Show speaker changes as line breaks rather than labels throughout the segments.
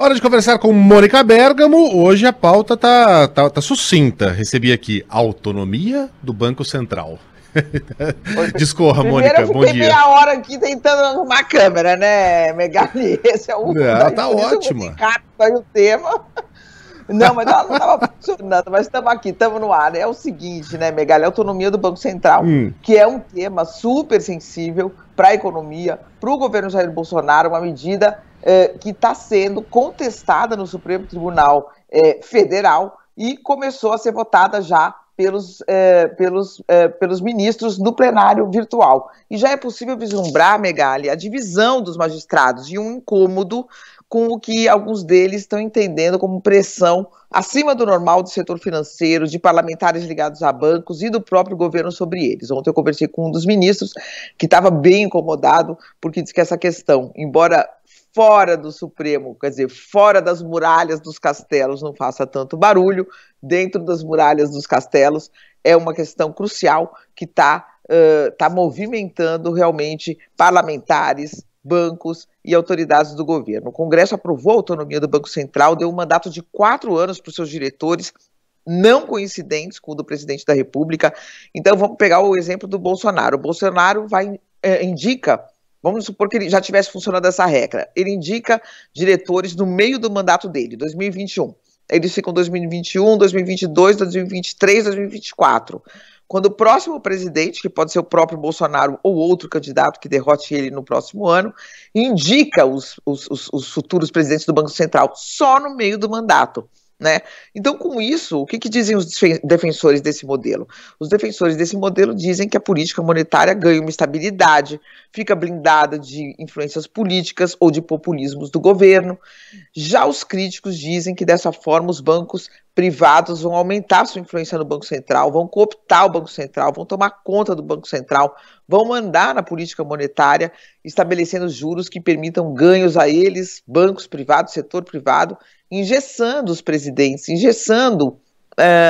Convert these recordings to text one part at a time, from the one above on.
Hora de conversar com Mônica Bergamo. Hoje a pauta tá sucinta. Recebi aqui autonomia do Banco Central. Discorra, Mônica, bom dia.
Eu fiquei meia hora aqui tentando arrumar a câmera, né, Megali? Esse é o...
Tá ótima.
O tema. Não, mas ela não estava funcionando, mas estamos aqui, estamos no ar. É o seguinte, né, Megali? A autonomia do Banco Central, que é um tema super sensível para a economia, para o governo Jair Bolsonaro, uma medida que está sendo contestada no Supremo Tribunal Federal e começou a ser votada já pelos ministros no plenário virtual. E já é possível vislumbrar, Megali, a divisão dos magistrados e um incômodo com o que alguns deles estão entendendo como pressão acima do normal do setor financeiro, de parlamentares ligados a bancos e do próprio governo sobre eles. Ontem eu conversei com um dos ministros que estava bem incomodado porque disse que essa questão, embora fora do Supremo, quer dizer, fora das muralhas dos castelos não faça tanto barulho, dentro das muralhas dos castelos é uma questão crucial que está movimentando realmente parlamentares, bancos e autoridades do governo. O Congresso aprovou a autonomia do Banco Central, deu um mandato de 4 anos para os seus diretores, não coincidentes com o do presidente da República. Então vamos pegar o exemplo do Bolsonaro. O Bolsonaro indica, vamos supor que ele já tivesse funcionando essa regra, ele indica diretores no meio do mandato dele, 2021. Eles ficam 2021, 2022, 2023, 2024. Quando o próximo presidente, que pode ser o próprio Bolsonaro ou outro candidato que derrote ele no próximo ano, indica os futuros presidentes do Banco Central só no meio do mandato, né? Então, com isso, o que dizem os defensores desse modelo? Os defensores desse modelo dizem que a política monetária ganha uma estabilidade, fica blindada de influências políticas ou de populismos do governo. Já os críticos dizem que dessa forma os bancos privados vão aumentar sua influência no Banco Central, vão cooptar o Banco Central, vão tomar conta do Banco Central, vão mandar na política monetária, estabelecendo juros que permitam ganhos a eles, bancos privados, setor privado, engessando os presidentes, engessando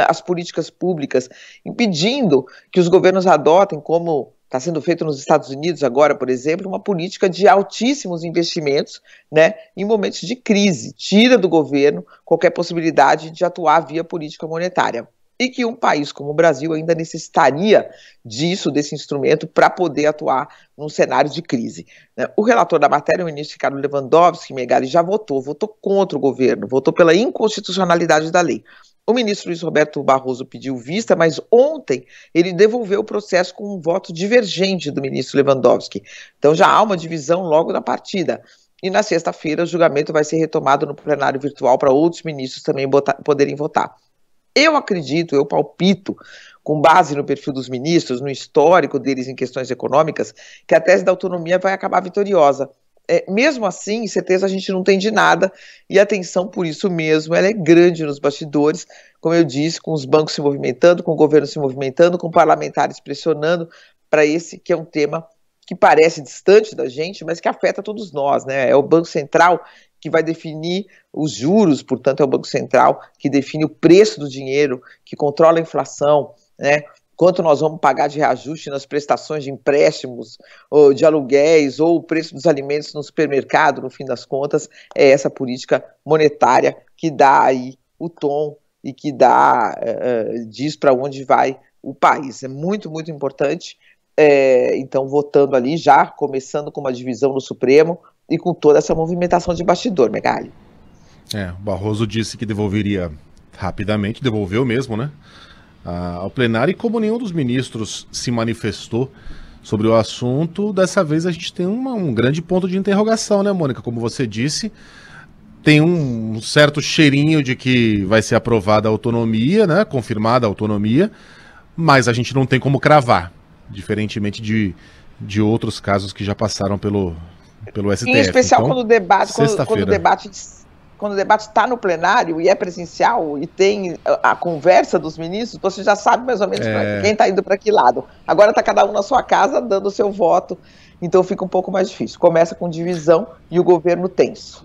as políticas públicas, impedindo que os governos adotem, como está sendo feito nos Estados Unidos agora, por exemplo, uma política de altíssimos investimentos, né, em momentos de crise, tira do governo qualquer possibilidade de atuar via política monetária. E que um país como o Brasil ainda necessitaria desse instrumento, para poder atuar num cenário de crise. O relator da matéria, o ministro Ricardo Lewandowski, Megali, já votou contra o governo, votou pela inconstitucionalidade da lei. O ministro Luiz Roberto Barroso pediu vista, mas ontem ele devolveu o processo com um voto divergente do ministro Lewandowski. Então já há uma divisão logo na partida. E na sexta-feira o julgamento vai ser retomado no plenário virtual para outros ministros também poderem votar. Eu acredito, eu palpito, com base no perfil dos ministros, no histórico deles em questões econômicas, que a tese da autonomia vai acabar vitoriosa. Mesmo assim, certeza a gente não tem de nada, e a tensão por isso mesmo ela é grande nos bastidores, como eu disse, com os bancos se movimentando, com o governo se movimentando, com parlamentares pressionando para esse que é um tema que parece distante da gente, mas que afeta todos nós, né? É o Banco Central que vai definir os juros, portanto é o Banco Central que define o preço do dinheiro, que controla a inflação, né? Quanto nós vamos pagar de reajuste nas prestações de empréstimos, ou de aluguéis, ou o preço dos alimentos no supermercado, no fim das contas, é essa política monetária que dá aí o tom e que diz para onde vai o país. É muito, muito importante. Então, votando ali, já começando com uma divisão no Supremo e com toda essa movimentação de bastidor, Megali.
O Barroso disse que devolveria rapidamente, devolveu mesmo, né? Ao plenário, e como nenhum dos ministros se manifestou sobre o assunto, dessa vez a gente tem um grande ponto de interrogação, né, Mônica? Como você disse, tem um certo cheirinho de que vai ser aprovada a autonomia, né, confirmada a autonomia, mas a gente não tem como cravar, diferentemente de outros casos que já passaram pelo STF.
Em especial
então,
quando o debate está no plenário e é presencial e tem a conversa dos ministros, você já sabe mais ou menos quem está indo para que lado. Agora está cada um na sua casa dando o seu voto, então fica um pouco mais difícil. Começa com divisão e o governo tenso.